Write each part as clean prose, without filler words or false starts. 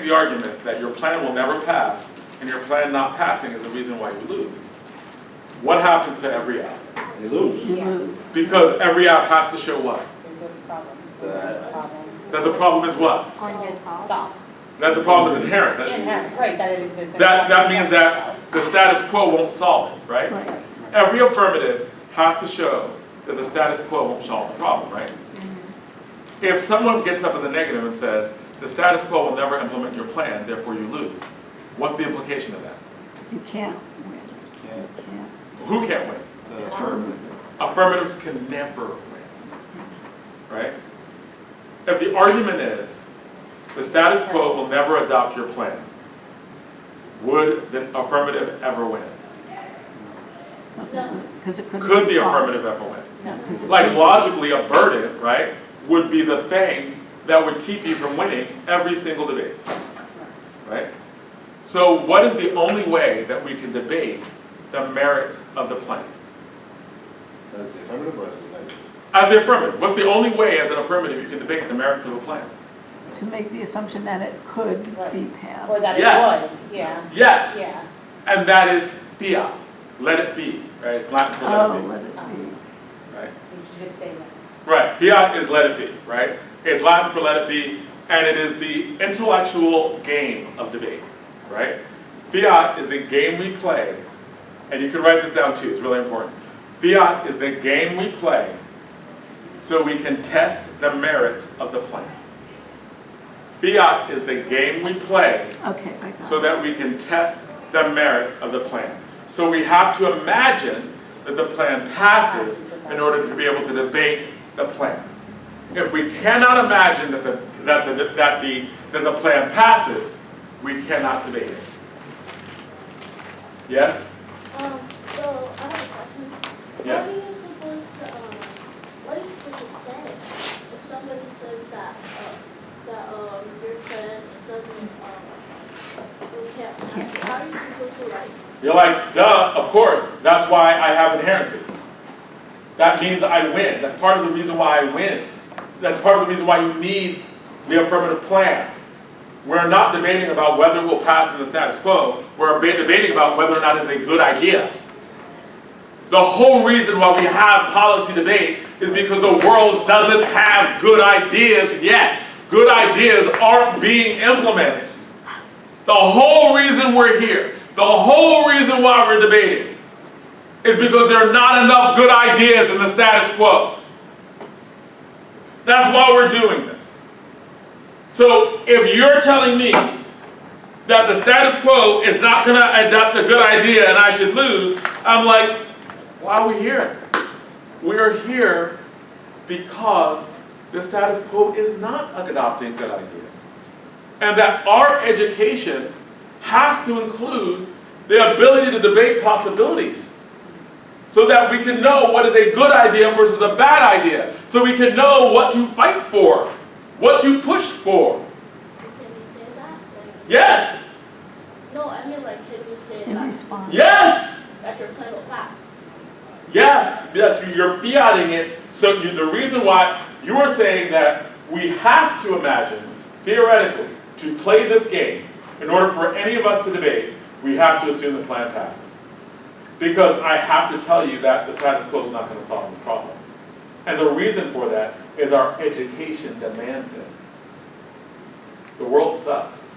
The arguments that your plan will never pass and your plan not passing is the reason why you lose. What happens to every app? You lose. You lose. Because every app has to show what? There's a problem. That- That the problem is what? Solved. That the problem is inherent. Right, that it exists. That means that the status quo won't solve it, right? Right. Every affirmative has to show that the status quo won't solve the problem, right? If someone gets up as a negative and says, the status quo will never implement your plan, therefore you lose, what's the implication of that? You can't win. Can't. You can't. Who can't win? The affirmative. Affirmatives can never win, right? If the argument is, the status quo will never adopt your plan, would the affirmative ever win? Because it couldn't Could be the solved. affirmative ever win? No, 'cause it Like couldn't- logically, a burden, right, would be the thing that would keep you from winning every single debate, right? So what is the only way that we can debate the merits of the plan? That's the affirmative or that's the negative? As the affirmative, what's the only way as an affirmative you can debate the merits of a plan? To make the assumption that it could be passed. Or that it Yes. would, yeah, Yes, yeah. and that is fiat, let it be, right? It's Latin for let Oh, it be, let it be. right? You should just say that. Right, fiat is let it be, right? It's Latin for let it be, and it is the intellectual game of debate, right? Fiat is the game we play, and you can write this down too, it's really important. Fiat is the game we play so we can test the merits of the plan. Fiat is the game we play Okay, I got so it. that we can test the merits of the plan. So we have to imagine that the plan passes in order to be able to debate the plan. If we cannot imagine that the plan passes, we cannot debate it. Yes? So I have a question. Yes. What are you supposed to say if somebody says that your friend doesn't we can't pass it? How are you supposed to You're like, duh, of course. That's why I have inherency. That means I win. That's part of the reason why I win. That's part of the reason why you need the affirmative plan. We're not debating about whether it will pass in the status quo. We're debating about whether or not it's a good idea. The whole reason why we have policy debate is because the world doesn't have good ideas yet. Good ideas aren't being implemented. The whole reason we're here, the whole reason why we're debating is because there are not enough good ideas in the status quo. That's why we're doing this. So if you're telling me that the status quo is not going to adopt a good idea and I should lose, I'm like, why are we here? We're here because the status quo is not adopting good ideas. And that our education has to include the ability to debate possibilities so that we can know what is a good idea versus a bad idea. So we can know what to fight for, what to push for. Can you say that? Yes, No, I mean can you say In that response. yes, your plan will pass? yes, you're fiating it. So the reason why you are saying that we have to imagine, theoretically, to play this game, in order for any of us to debate, we have to assume the plan passes. Because I have to tell you that the status quo is not going to solve this problem. And the reason for that is our education demands it. The world sucks.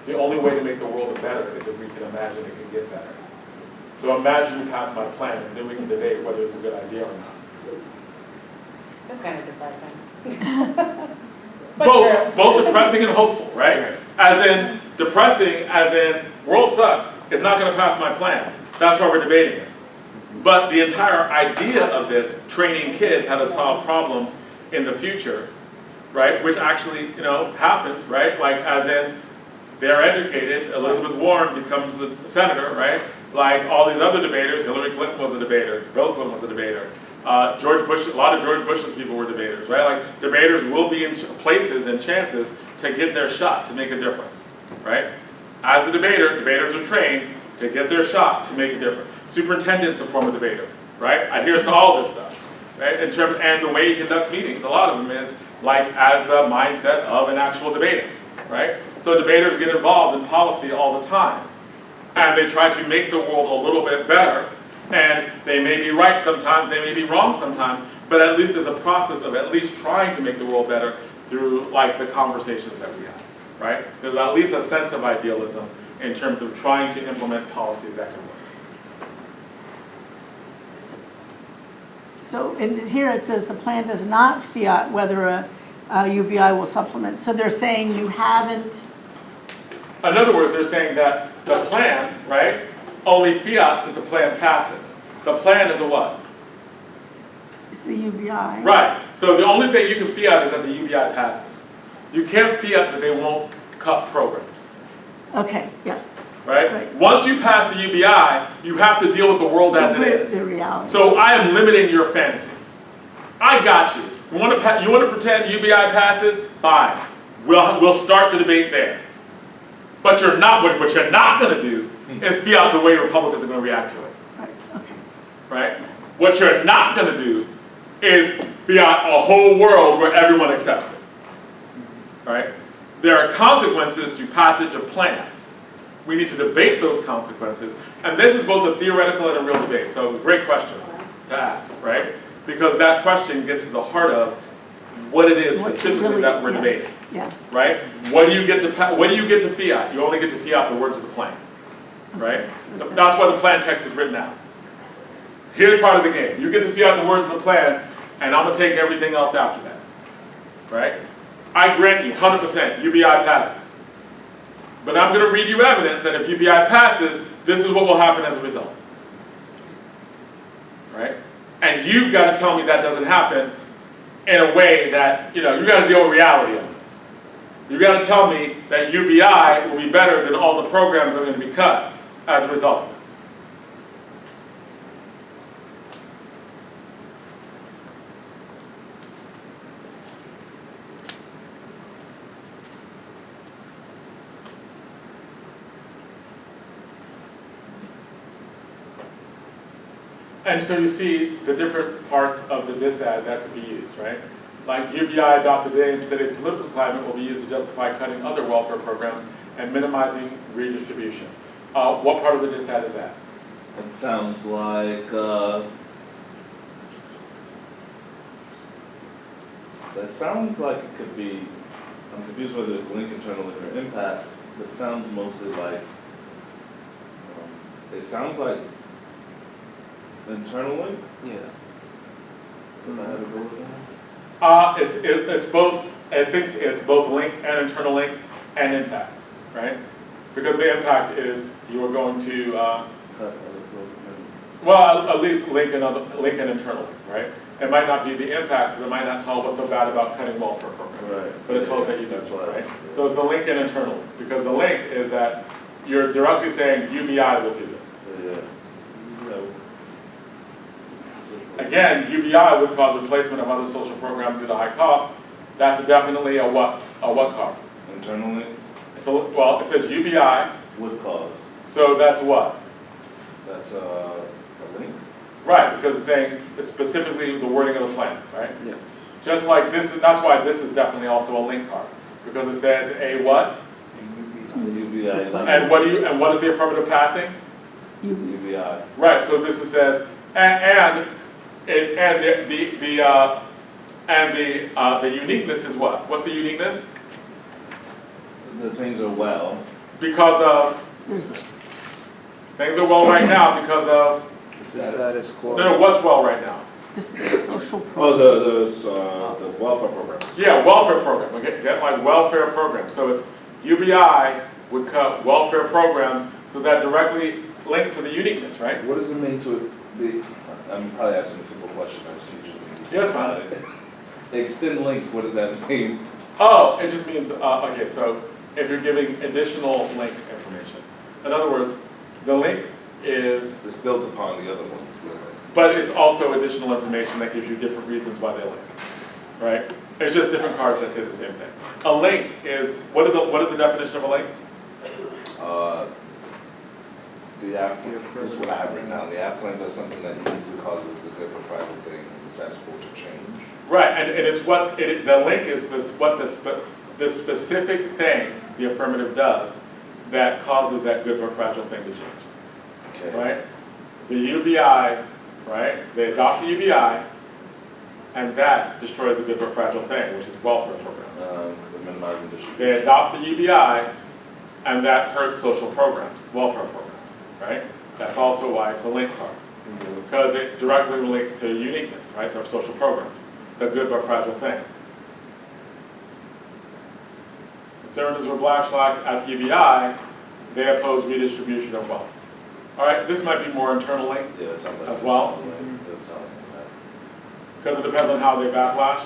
The only way to make the world better is if we can imagine it can get better. So imagine you pass my plan, and then we can debate whether it's a good idea or not. That's kind of depressing. But Both depressing and hopeful, right? As in, depressing, as in, world sucks, it's not going to pass my plan. That's why we're debating it. But the entire idea of this, training kids how to solve problems in the future, right? Which actually, happens, right? Like, as in, they're educated, Elizabeth Warren becomes the senator, right? Like all these other debaters, Hillary Clinton was a debater, Bill Clinton was a debater. George Bush, a lot of George Bush's people were debaters, right? Like debaters will be in places and chances to get their shot to make a difference, right? As a debater, debaters are trained to get their shot to make a difference. Superintendent's a form of debater, right? Adheres to all this stuff, right? And the way he conducts meetings, a lot of them is like as the mindset of an actual debater, right? So debaters get involved in policy all the time. And they try to make the world a little bit better. And they may be right sometimes, they may be wrong sometimes, but at least there's a process of at least trying to make the world better through like the conversations that we have, right? There's at least a sense of idealism in terms of trying to implement policies that can work. So in here it says the plan does not fiat whether a UBI will supplement. So they're saying you haven't, In other words, they're saying that the plan, right, only fiats that the plan passes. The plan is a what? it's the UBI. Right. So the only thing you can fiat is that the UBI passes. You can't fiat that they won't cut programs. Okay, yeah. Right? Right. Once you pass the UBI, you have to deal with the world as it is. The reality. So I am limiting your fantasy. I got you. You want to pretend UBI passes? Fine. We'll start the debate there. But what you're not going to do is fiat the way Republicans are going to react to it. Right, okay. Right? What you're not going to do is fiat a whole world where everyone accepts it. Right? There are consequences to passage of plans. We need to debate those consequences, and this is both a theoretical and a real debate. So it's a great question to ask, right? Because that question gets to the heart of what it is What's specifically really- that we're yeah. debating, Yeah, right? What do you get to fiat? You only get to fiat the words of the plan, right? Okay. That's why the plan text is written out. Here's part of the game. You get to fiat the words of the plan, and I'm gonna take everything else after that, right? I grant you 100% UBI passes. But I'm going to read you evidence that if UBI passes, this is what will happen as a result. Right? And you've got to tell me that doesn't happen in a way that, you got to deal with reality on this. You got to tell me that UBI will be better than all the programs that are going to be cut as a result of it. And so you see the different parts of the disad that could be used, right? Like UBI adopted in today's political climate will be used to justify cutting other welfare programs and minimizing redistribution. What part of the disad is that? It sounds like, that sounds like it could be, I'm confused whether it's link, internal link, or impact, but it sounds mostly like, it sounds like internal link? Yeah. Am I have to go with that? It's both, I think it's both link and internal link and impact, right? Because the impact is you are going to, Cut other programs. well, at least link and internal link, right? It might not be the impact because it might not tell what's so bad about cutting welfare programs, Right. but it tells that you do That's it, right. right? So it's the link and internal link, because the link is that you're directly saying UBI will do this. Yeah. Again, UBI would cause replacement of other social programs due to high cost. That's definitely a what car? Internal link So, well, it says UBI, would cause. so that's what? That's a link? Right, because it's saying it's specifically the wording of the plan, right? Yeah. Just like this, that's why this is definitely also a link card, because it says a what? UBI. And what is the affirmative passing? UBI. Right, so this is says, and the uniqueness is what? What's the uniqueness? The things are well. Because of, things are well right now because of, Status quo. no, what's well right now? this is the social Oh, program. the welfare programs. Yeah, welfare program, we get like welfare programs. So it's UBI would cut welfare programs, so that directly links to the uniqueness, right? What does it mean to the, I'm probably asking a simple question, I just usually. Yeah, that's fine. Extend links, what does that mean? Oh, it just means, okay, so if you're giving additional link information. In other words, the link is, This builds upon the other one. but it's also additional information that gives you different reasons why they link, right? It's just different cards that say the same thing. A link is, what is the definition of a link? The app, this is what I have written down, the app plan does something that uniquely causes the good or private thing in the status quo to change. Right, and it's what, the link is this, what the specific thing the affirmative does that causes that good but fragile thing to change, Okay. right? The UBI, right, they adopt the UBI, and that destroys the good but fragile thing, which is welfare programs. The minimizing distribution. They adopt the UBI, and that hurts social programs, welfare programs, right? That's also why it's a link card, because it directly relates to uniqueness, right? Their social programs, the good but fragile thing. Conservatives were black at UBI, they oppose redistribution of wealth. All right, this might be more internally, Yeah, that sounds like. As well? That sounds like that. because it depends on how they backlash.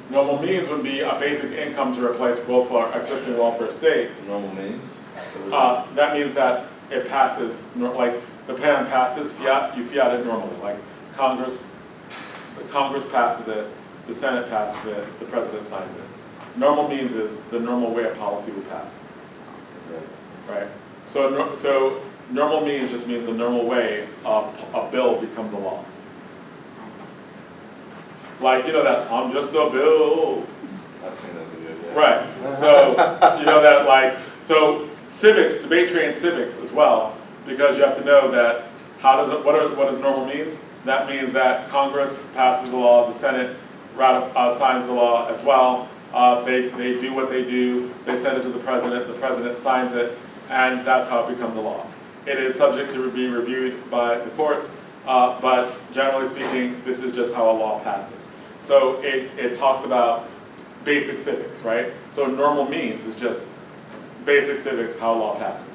Normal means would be a basic income to replace existing welfare state. Normal means? That means that it passes, like the pen passes, fiat, you fiat it normally, like the Congress passes it, the Senate passes it, the president signs it. Normal means is the normal way a policy would pass, Okay. right? So normal means just means the normal way a bill becomes a law. Like, you know that, I'm just a bill. I've seen that video, yeah. Right, so, you know that like, so civics, debate trains civics as well, because you have to know that what does normal means? That means that Congress passes the law, the Senate signs the law as well, they do what they do, they send it to the president signs it, and that's how it becomes a law. It is subject to be reviewed by the courts, but generally speaking, this is just how a law passes. So it talks about basic civics, right? So normal means is just basic civics, how a law passes.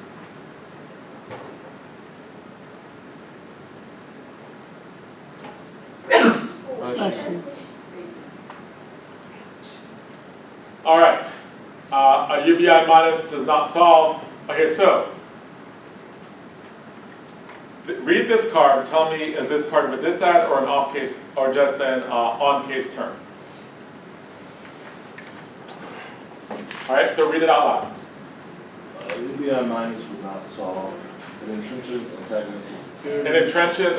Bless you. All right, a UBI minus does not solve. Okay, so read this card and tell me, is this part of a disad or an off case or just an on case term? All right, so read it out loud. UBI minus would not solve. It entrenches antagonistic security. It entrenches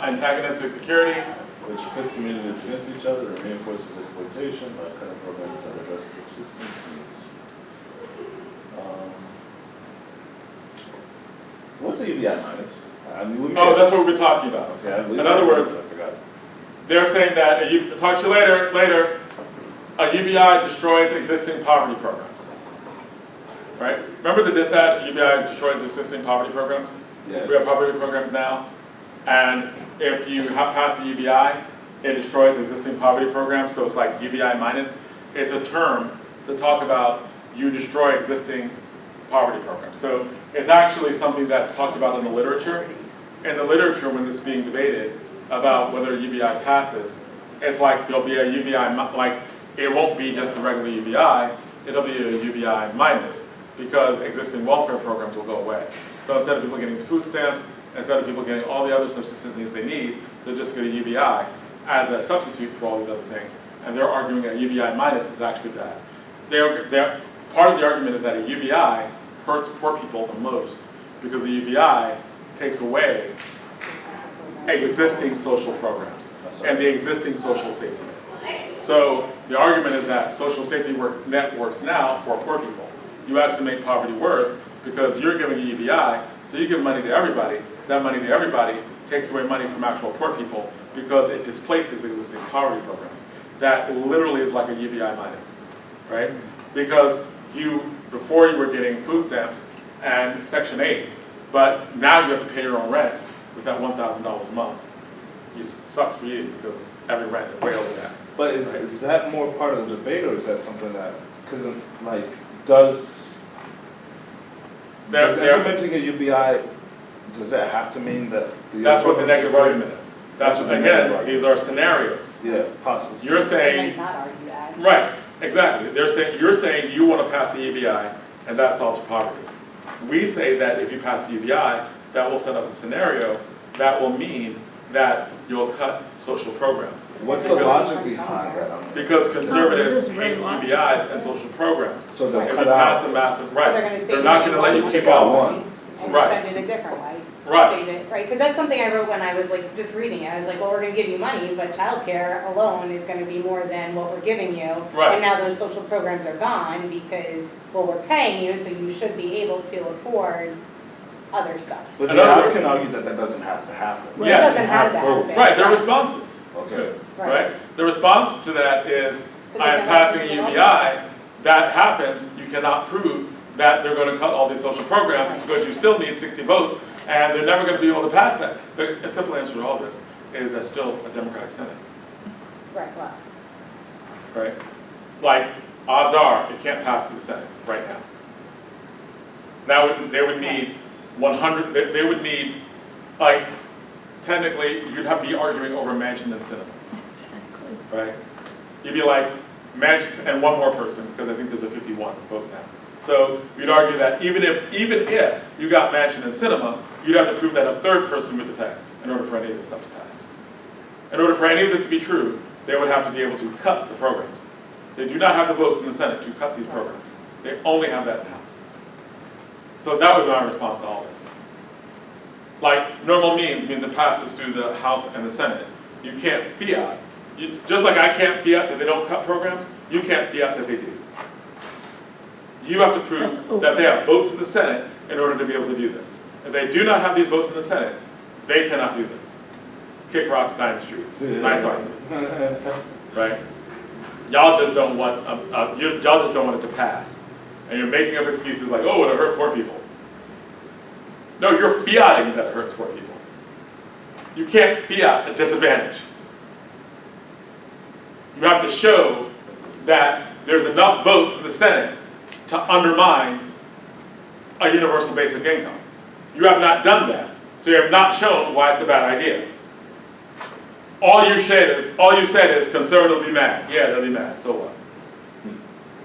antagonistic security, Which pits communities against each other and reinforces exploitation by cutting programs that address subsistence needs. What's a UBI minus? I mean, that's what we've been talking about. Okay, I believe In other words, I forgot. They're saying that, talk to you later, a UBI destroys existing poverty programs. Right? Remember the disad, UBI destroys existing poverty programs? Yes. We have poverty programs now, and if you pass the UBI, it destroys existing poverty programs, so it's like UBI minus. It's a term to talk about you destroy existing poverty programs. So it's actually something that's talked about in the literature. In the literature, when this is being debated about whether UBI passes, it's like there'll be a UBI, like it won't be just a regular UBI, it'll be a UBI minus, because existing welfare programs will go away. So instead of people getting food stamps, instead of people getting all the other subsistence needs they need, they'll just get a UBI as a substitute for all these other things. And they're arguing that UBI minus is actually bad. Part of the argument is that a UBI hurts poor people the most, because the UBI takes away existing social programs and the existing social safety net. So the argument is that social safety net works now for poor people. You actually make poverty worse because you're giving a UBI, so you give money to everybody. That money to everybody takes away money from actual poor people because it displaces existing poverty programs. That literally is like a UBI minus, right? Because before you were getting food stamps and Section 8, but now you have to pay your own rent with that $1,000 a month. It sucks for you because every rent is way over that. But is that more part of the debate, or is that something that, because does implementing a UBI, does that have to mean that? That's what the negative argument is. That's what, again, these are scenarios. Yeah, possible. You're They saying, might not argue that. right, exactly. You're saying you want to pass the UBI and that solves poverty. We say that if you pass the UBI, that will set up a scenario that will mean that you'll cut social programs. What's the logic behind that? Because conservatives No, it is very hate logical. UBIs and social programs. So they'll If you cut pass out. a massive, So they're right, gonna say they're not you going to let you want take take out out one. And Right. spend it a different way. Right. save it, right? Because that's something I wrote when I was like just reading it. I was like, well, we're gonna give you money, but childcare alone is gonna be more than what we're giving you. Right. And now those social programs are gone because, well, we're paying you, so you should be able to afford other stuff. But In the other words- can argue that that doesn't have to happen. It Yes. doesn't have to happen. Right, their responses to Okay. it, right? The response to that is, Because I they am cannot passing a use it all. UBI, that happens, you cannot prove that they're gonna cut all these social programs because you still need 60 votes, and they're never gonna be able to pass that. The simple answer to all this is that's still a Democratic Senate, Right, well, right? Like, odds are, it can't pass through the Senate right now. They would need 100, they would need, like, technically, you'd have to be arguing over Manchin and Sinema. Exactly. Right? You'd be like, Manchin and one more person, because I think there's a 51 vote now. So you'd argue that even if you got Manchin and Sinema, you'd have to prove that a third person would defect in order for any of this stuff to pass. In order for any of this to be true, they would have to be able to cut the programs. They do not have the votes in the Senate to cut these programs. They only have that in the House. So that would be my response to all this. Like, normal means it passes through the House and the Senate. You can't fiat. Just like I can't fiat that they don't cut programs, you can't fiat that they do. You have to prove that they have votes in the Senate in order to be able to do this. If they do not have these votes in the Senate, they cannot do this. Kick rocks, die in the streets. Nice argument, right? Y'all just don't want y'all just don't want it to pass, and you're making up excuses like, "Oh, it'll hurt poor people." No, you're fiating that it hurts poor people. You can't fiat a disadvantage. You have to show that there's enough votes in the Senate to undermine a universal basic income. You have not done that, so you have not shown why it's a bad idea. All you said is conservatives be mad. Yeah, they'll be mad. So what?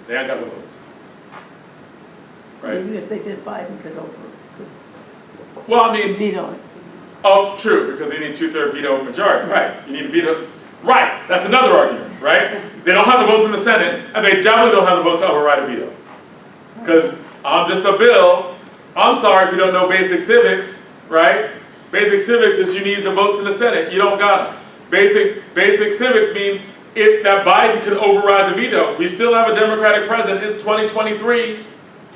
They ain't got the votes, right? Even if they did, Biden could Well, I mean, veto it. oh, true, because you need 2/3 veto majority, right? You need a veto, right? That's another argument, right? They don't have the votes in the Senate, and they definitely don't have the votes to override a veto. Because I'm just a bill. I'm sorry if you don't know basic civics, right? Basic civics is you need the votes in the Senate. You don't got them. Basic civics means that Biden can override the veto. We still have a Democratic president. It's 2023,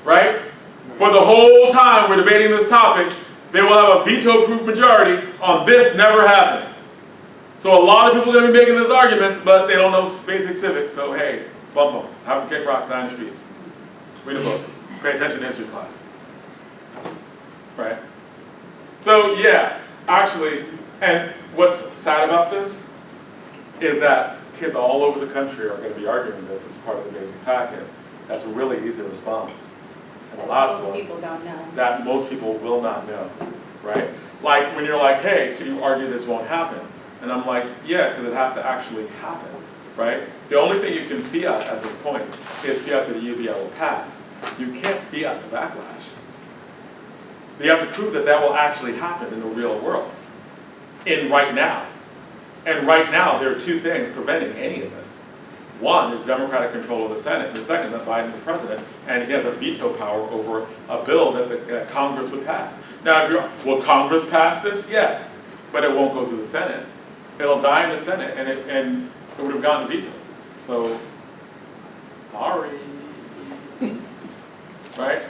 right? For the whole time we're debating this topic, they will have a veto-proof majority on this never happening. So a lot of people are going to be making these arguments, but they don't know basic civics. So hey, bump them. Have them kick rocks down the streets. Read a book. Pay attention to history class. Right? So yeah, actually, and what's sad about this is that kids all over the country are going to be arguing this as part of the basic packet. That's a really easy response. And the last most one, people don't know. that most people will not know, right? Like when you're like, hey, can you argue this won't happen? And I'm like, yeah, because it has to actually happen, right? The only thing you can fiat at this point is fiat that the UBI will pass. You can't fiat the backlash. You have to prove that that will actually happen in the real world, in right now. And right now, there are two things preventing any of this. One is Democratic control of the Senate, and the second, that Biden is president, and he has a veto power over a bill that Congress would pass. Now, will Congress pass this? Yes, but it won't go through the Senate. It'll die in the Senate, and it would have gone vetoed. So, sorry, right?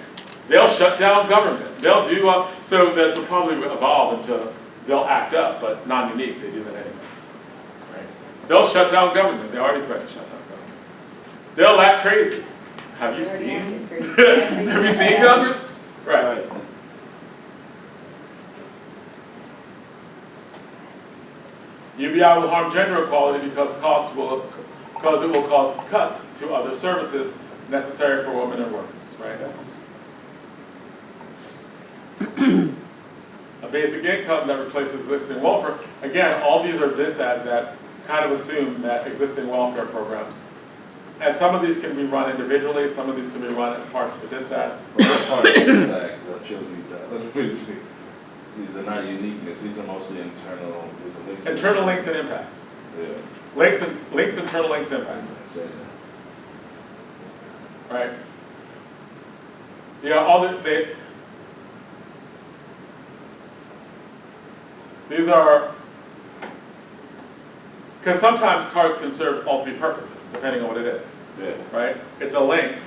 They'll shut down government. They'll do so this will probably evolve into they'll act up, but non-unique. They do that anyway. Right? They'll shut down government. They already threatened to shut down government. They'll act crazy. Have you seen? Have you seen Congress? Right. UBI will harm gender equality because it will cause cuts to other services necessary for women and workers. Right. A basic income that replaces existing welfare. Again, all these are disads that kind of assume that existing welfare programs. And some of these can be run individually, some of these can be run as parts of a disad. These are not uniqueness, these are mostly internal. Internal links and impacts. Yeah. Links, internal links, impacts. Right? Yeah, These are, because sometimes cards can serve all three purposes, depending on what it is, Yeah. right? It's a link,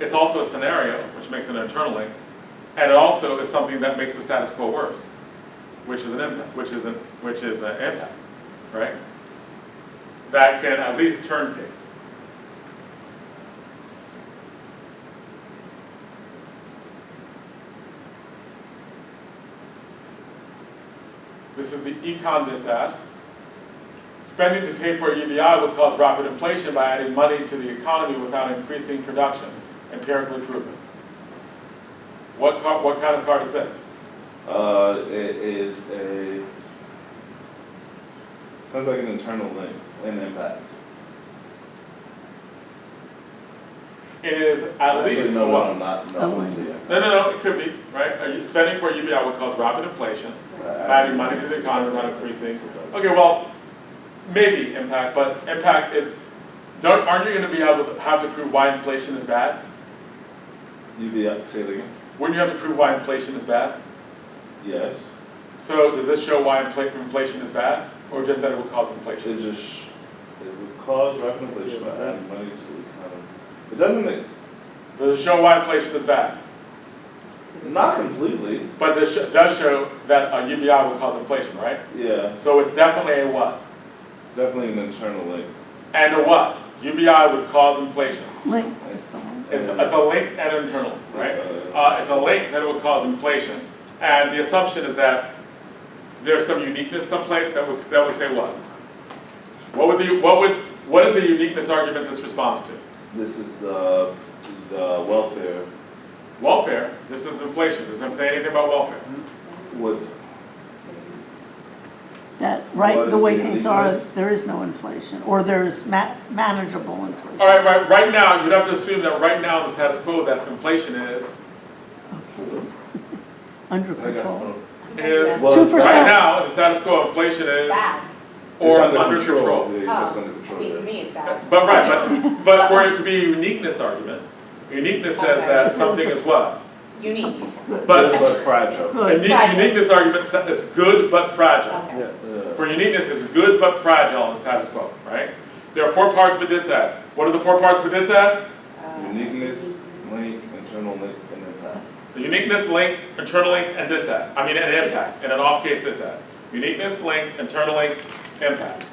it's also a scenario, which makes it an internal link, and it also is something that makes the status quo worse, which is an impact, which is an impact, right? That can at least turn case. This is the econ dis ad. Spending to pay for UBI would cause rapid inflation by adding money to the economy without increasing production. Empirically proven. What kind of card is this? It is sounds like an internal link, an impact. It is at Actually, least no, one. no, A I wouldn't link. say that. No, it could be, right? Spending for UBI would cause rapid inflation by adding money to the economy without increasing. Okay, well, maybe impact, but impact is, aren't you going to be able to have to prove why inflation is bad? UBI, say it again? Wouldn't you have to prove why inflation is bad? Yes. So does this show why inflation is bad, or just that it will cause inflation? It would cause rapid inflation by adding money to the economy. It doesn't make, Does it show why inflation is bad? not completely, But this does show that a UBI will cause inflation, right? yeah. So it's definitely a what? It's definitely an internal link. And a what? UBI would cause inflation. Link is the one. It's a link and internal, right? It's a link that it would cause inflation. And the assumption is that there's some uniqueness someplace that would say what? What is the uniqueness argument this responds to? This is the welfare. Welfare. This is inflation. Does it say anything about welfare? What's That, right, What the is way the things are, uniqueness? there is no inflation, or there's manageable inflation. All right, right now, you'd have to assume that right now in the status quo that inflation is Okay. Under control. Well, 2%. right now in the status quo inflation is Bad. or it's under control. Yeah, Oh, it's under control. I mean, to Yeah. me, it's bad. But for it to be a uniqueness argument, uniqueness says Okay. that something is what? Unique. Something's good. But But fragile. a Good. uniqueness argument is good but fragile. Okay. Yeah. For uniqueness is good but fragile in the status quo, right? There are 4 parts of a dis ad. What are the 4 parts of a dis ad? Uniqueness, link, internal link, and impact. The uniqueness, link, internal link, and dis ad. I mean, an impact, and an off-case dis ad. Uniqueness, link, internal link, impact.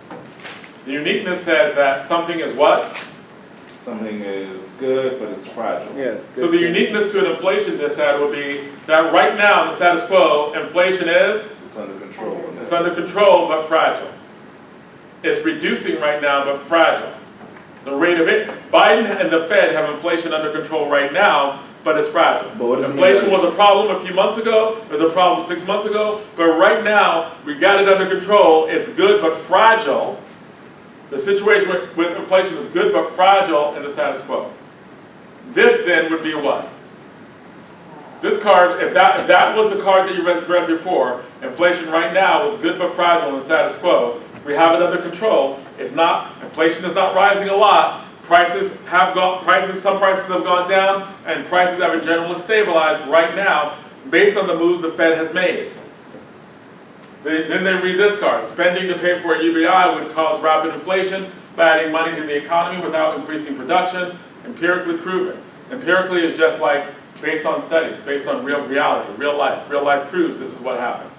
The uniqueness says that something is what? Something is good, but it's fragile. Yeah. So the uniqueness to an inflation dis ad would be that right now in the status quo, inflation is? It's under control. and It's under control but fragile. It's reducing right now but fragile. The rate of it, Biden and the Fed have inflation under control right now, but it's fragile. But what does it mean Inflation by was a problem a few months ago, it was a problem 6 months ago, but right now, we got it under control, it's good but fragile. The situation with inflation is good but fragile in the status quo. This then would be what? This card, if that was the card that you read before, inflation right now is good but fragile in the status quo. We have it under control. Inflation is not rising a lot. Some prices have gone down, and prices have in general stabilized right now based on the moves the Fed has made. Then they read this card. Spending to pay for a UBI would cause rapid inflation by adding money to the economy without increasing production. Empirically proven. Empirically is just like based on studies, based on real reality, real life. Real life proves this is what happens.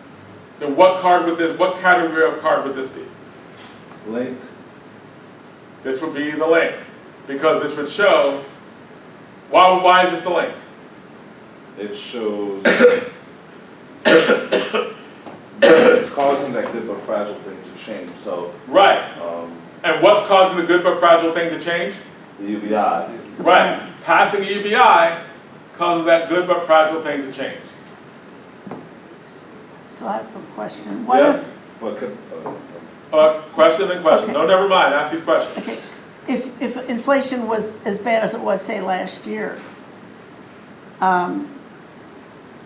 Then what category of card would this be? Link. This would be the link. Because this would show, why is this the link? It shows it's causing that good but fragile thing to change. So Right. And what's causing the good but fragile thing to change? the UBI. Right. Passing a UBI causes that good but fragile thing to change. So I have a question. What Yes? if, But could, Question then question. Okay. No, never mind. Ask these questions. okay, if inflation was as bad as it was, say, last year,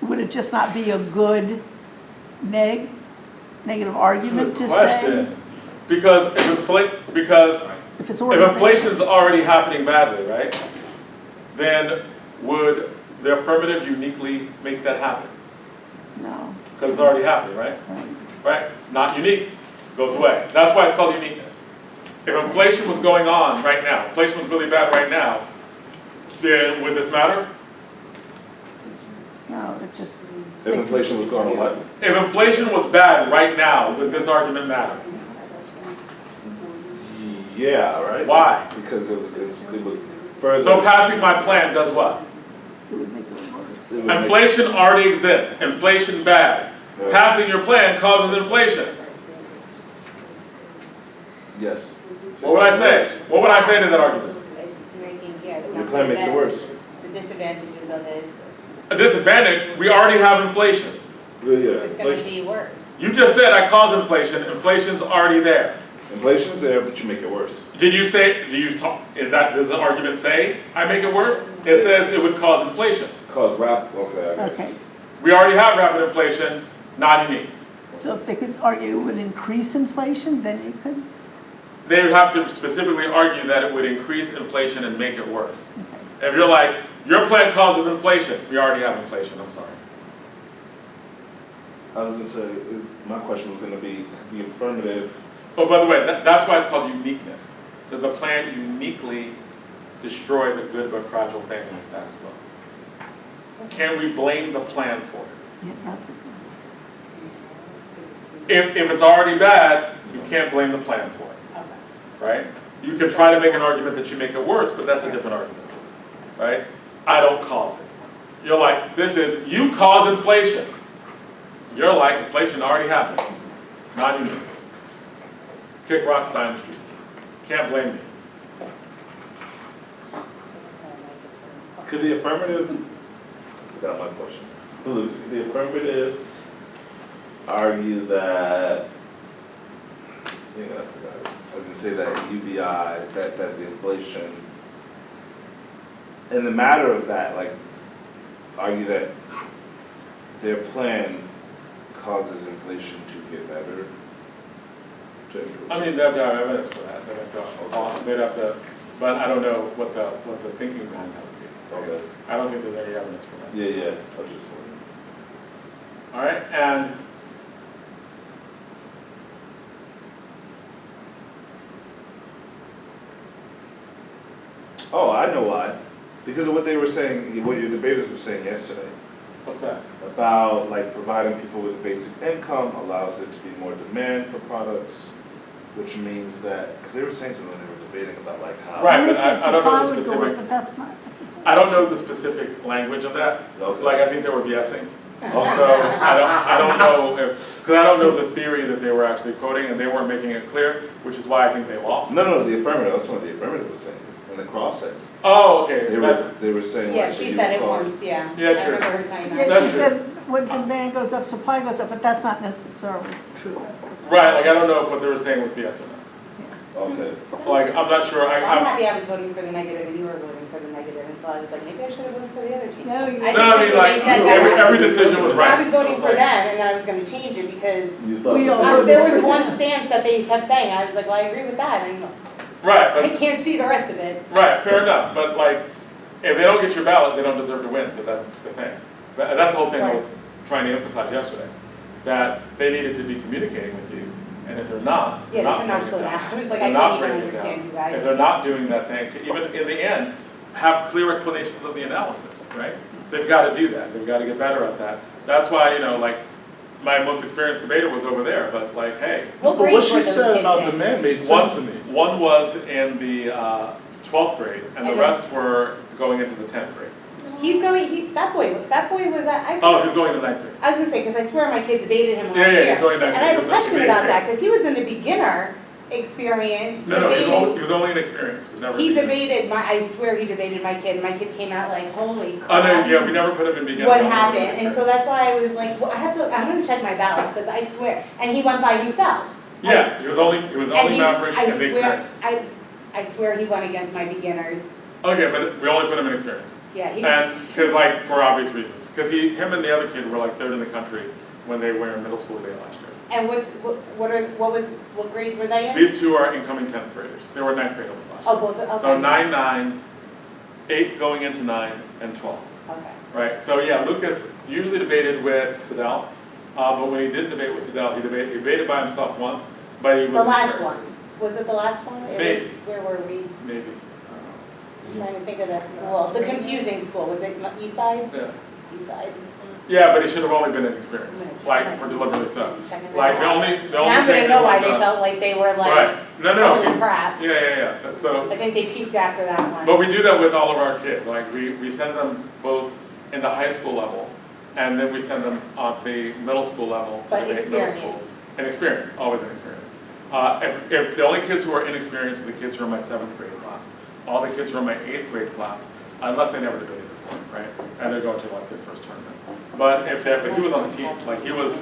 would it just not be a good negative argument to Good say? question. Because If it's if already bad? inflation's already happening badly, right? Then would the affirmative uniquely make that happen? No. Because it's already happening, right? Right. right? Not unique, goes away. That's why it's called uniqueness. If inflation was going on right now, inflation was really bad right now, then would this matter? No, it just. If inflation was going on what? If inflation was bad right now, would this argument matter? Yeah, right? Why? Because it would further. So passing my plan does what? It would make it worse. it would make- Inflation already exists, inflation bad. Yeah. Passing your plan causes inflation. Yes. What would I say? What would I say to that argument? It's making, yeah, it's Your not plan like makes it that. worse. The disadvantages of it, A disadvantage, we already have inflation. Yeah, it's gonna inflation. be worse. You just said I cause inflation, inflation's already there. Inflation's there, but you make it worse. Did you say, does the argument say I make it worse? It says it would cause inflation. Cause okay, I guess. Okay, We already have rapid inflation, not unique. so if they could argue it would increase inflation, then you could, They would have to specifically argue that it would increase inflation and make it worse. okay. If you're like, your plan causes inflation, we already have inflation, I'm sorry. I was gonna say, my question was gonna be, the affirmative, Oh, by the way, that's why it's called uniqueness. Does the plan uniquely destroy the good but fragile thing in the status quo? Can we blame the plan for it? Yeah, that's a, If it's already bad, you can't blame the plan for it, Okay. right? You can try to make an argument that you make it worse, but that's a different argument, right? I don't cause it. You're like, you cause inflation. You're like, inflation already happened, not unique. Kick rocks down the street. Can't blame me. could the affirmative, I forgot my question. Could the affirmative argue that, I forgot it. I was gonna say that UBI, that the inflation, in the matter of that, like, argue that their plan causes inflation to get better? To improve? I mean, they'd have to have evidence for that. They'd have to, but I don't know what the thinking behind that would be. Okay. I don't think there's any evidence for that. Yeah, I was just wondering. All right, and Oh, I know why. Because of what they were saying, what your debaters were saying yesterday. what's that? About like providing people with a basic income allows there to be more demand for products, which means that, because they were saying something when they were debating about like how. Right, they but said I don't know the supply would go up, specific- but that's not necessarily. I don't know the specific language of that. Okay. Like, I think they were BSing. Also, So I don't know because I don't know the theory that they were actually quoting, and they weren't making it clear, which is why I think they lost. no, the affirmative, that's what the affirmative was saying, is in the cross-sex. Oh, okay. They were saying Yeah, like. she you said it would call- once, yeah. Yeah, I true. remember her saying Yeah, that. she said when demand goes up, supply goes up, but that's not necessarily true. That's the- Right, like I don't know if what they were saying was BS or not. Okay. Like, I'm not sure. I'm I'm happy I was voting for the negative and you were voting for the negative, and so I was like, maybe I should have voted for the other team. No, you- I No, I mean, just like, they said that. every decision was right. I was voting It was for like- them, and then I was gonna change it because You thought. We all that- there was one stance that they kept saying, I was like, well, I agree with that, and Right, I but, can't see the rest of it. right, fair enough, but like, if they don't get your ballot, they don't deserve to win, so that's the thing. That's the whole thing I was trying to emphasize yesterday, that they needed to be communicating with you, and if they're not, Yeah, they're not they cannot slowing slow it down. down. I was like, They're I not can't even bringing it down. understand you guys. If they're not doing that thing, to even in the end, have clear explanations of the analysis, right? They've got to do that, they've got to get better at that. That's why, like, my most experienced debater was over there, but like, hey, What But grade what were she those said kids about in? demand made sense to me. one was in the 12th grade, and the And then- rest were going into the 10th grade. He's going, that boy was at, Oh, he's going to 9th grade. I was gonna say, because I swear my kid debated him last Yeah, year. yeah, he's going 9th grade. And I have He a was question in about 8th that, grade. because he was in the beginner experience No, he debating. was only an experience, he was never. He a beginner. debated, I swear he debated my kid, and my kid came out like, holy Oh, no, crap. yeah, we never put him in beginner. What we only put him in happened, and so experience. that's why I was like, well, I'm gonna check my ballots, because I swear, and he went by himself. Yeah, he was only And Maverick I and the swear, experience. I swear he went against my beginners, Okay, but we only put him in experience. yeah, he. And, because like, for obvious reasons. Because him and the other kid were like 3rd in the country when they were in middle school day last year. And what grades were they in? These two are incoming 10th graders. They were 9th graders last year. Oh, both, okay. So 9, 9, 8 going into 9, and 12. Okay. Right, so yeah, Lucas usually debated with Sidel. but when he didn't debate with Sidell, he debated by himself once, but he was. The in last turns. one, was it the last one? It Maybe. was, where were we? Maybe. I'm trying to think of that school, the confusing school, was it East Side? Yeah. East Side? Yeah, but he should have only been inexperienced, like for deliberately so. Checking that Like the out. only Now I'm thing gonna know why that they we've done- felt like they were like, Right, no, holy he's- crap. Yeah, so, I think they peaked after that one. but we do that with all of our kids, like we send them both in the high school level, and then we send them at the middle school level to But debate middle school. experience. And experience, always an experience. If the only kids who are inexperienced are the kids who are in my 7th grade class, all the kids who are in my 8th grade class, unless they never debated before, right? And they're going to like their first tournament. But he was on the team, like he was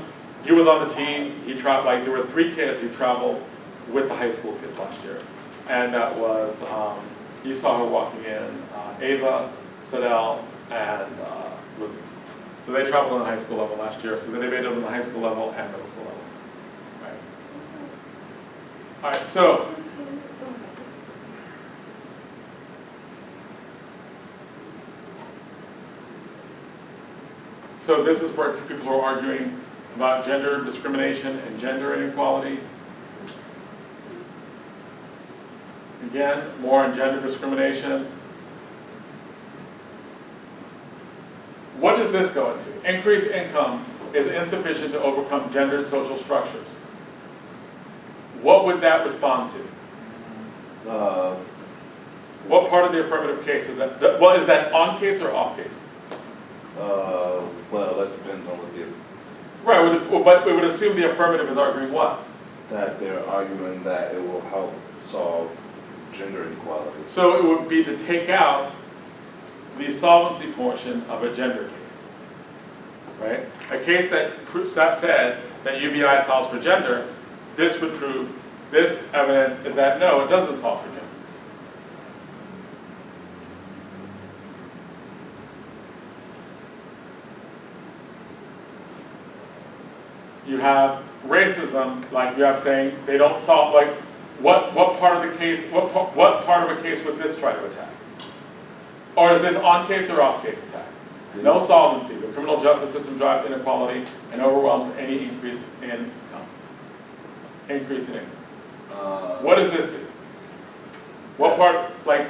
on the team, he traveled, like there were 3 kids who traveled with the high school kids last year. And that was, you saw her walking in, Ava, Sidell, and Lucas. So they traveled on the high school level last year, so they debated on the high school level and middle school level. Right. All right, so this is for people who are arguing about gender discrimination and gender inequality. Again, more on gender discrimination. What does this go into? Increased income is insufficient to overcome gendered social structures. What would that respond to? What part of the affirmative case is that? Well, is that on case or off case? Well, that depends on what Right, but we would assume the affirmative is arguing what? that they're arguing that it will help solve gender inequality. So it would be to take out the solvency portion of a gender case, right? A case that said that UBI solves for gender, this would prove, this evidence is that no, it doesn't solve for gender. You have racism, like you have saying they don't solve, like what part of the case, what part of a case would this try to attack? Or is this on case or off case attack? No solvency. The criminal justice system drives inequality and overwhelms any increase in income. Increase in income. What does this do? What part, like,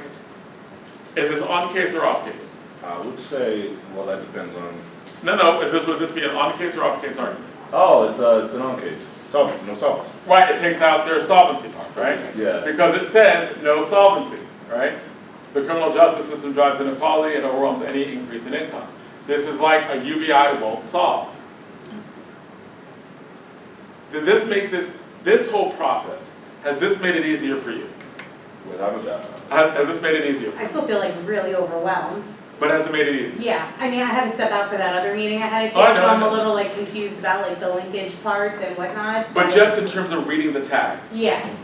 is this on case or off case? I would say, well, that depends on. No, would this be an on case or off case argument? Oh, it's an on case. Solvency, no solvency. Right, it takes out their solvency part, right? Yeah. Because it says no solvency, right? The criminal justice system drives inequality and overwhelms any increase in income. This is like a UBI won't solve. Did this make this whole process, has this made it easier for you? Without a doubt. Has this made it easier for I you? still feel like really overwhelmed. But has it made it easier? Yeah, I mean, I had to step out for that other meeting I had to Oh, I take, know, so I I'm know. a little like confused about like the linkage parts and whatnot. But just in terms of reading the tags. Yeah,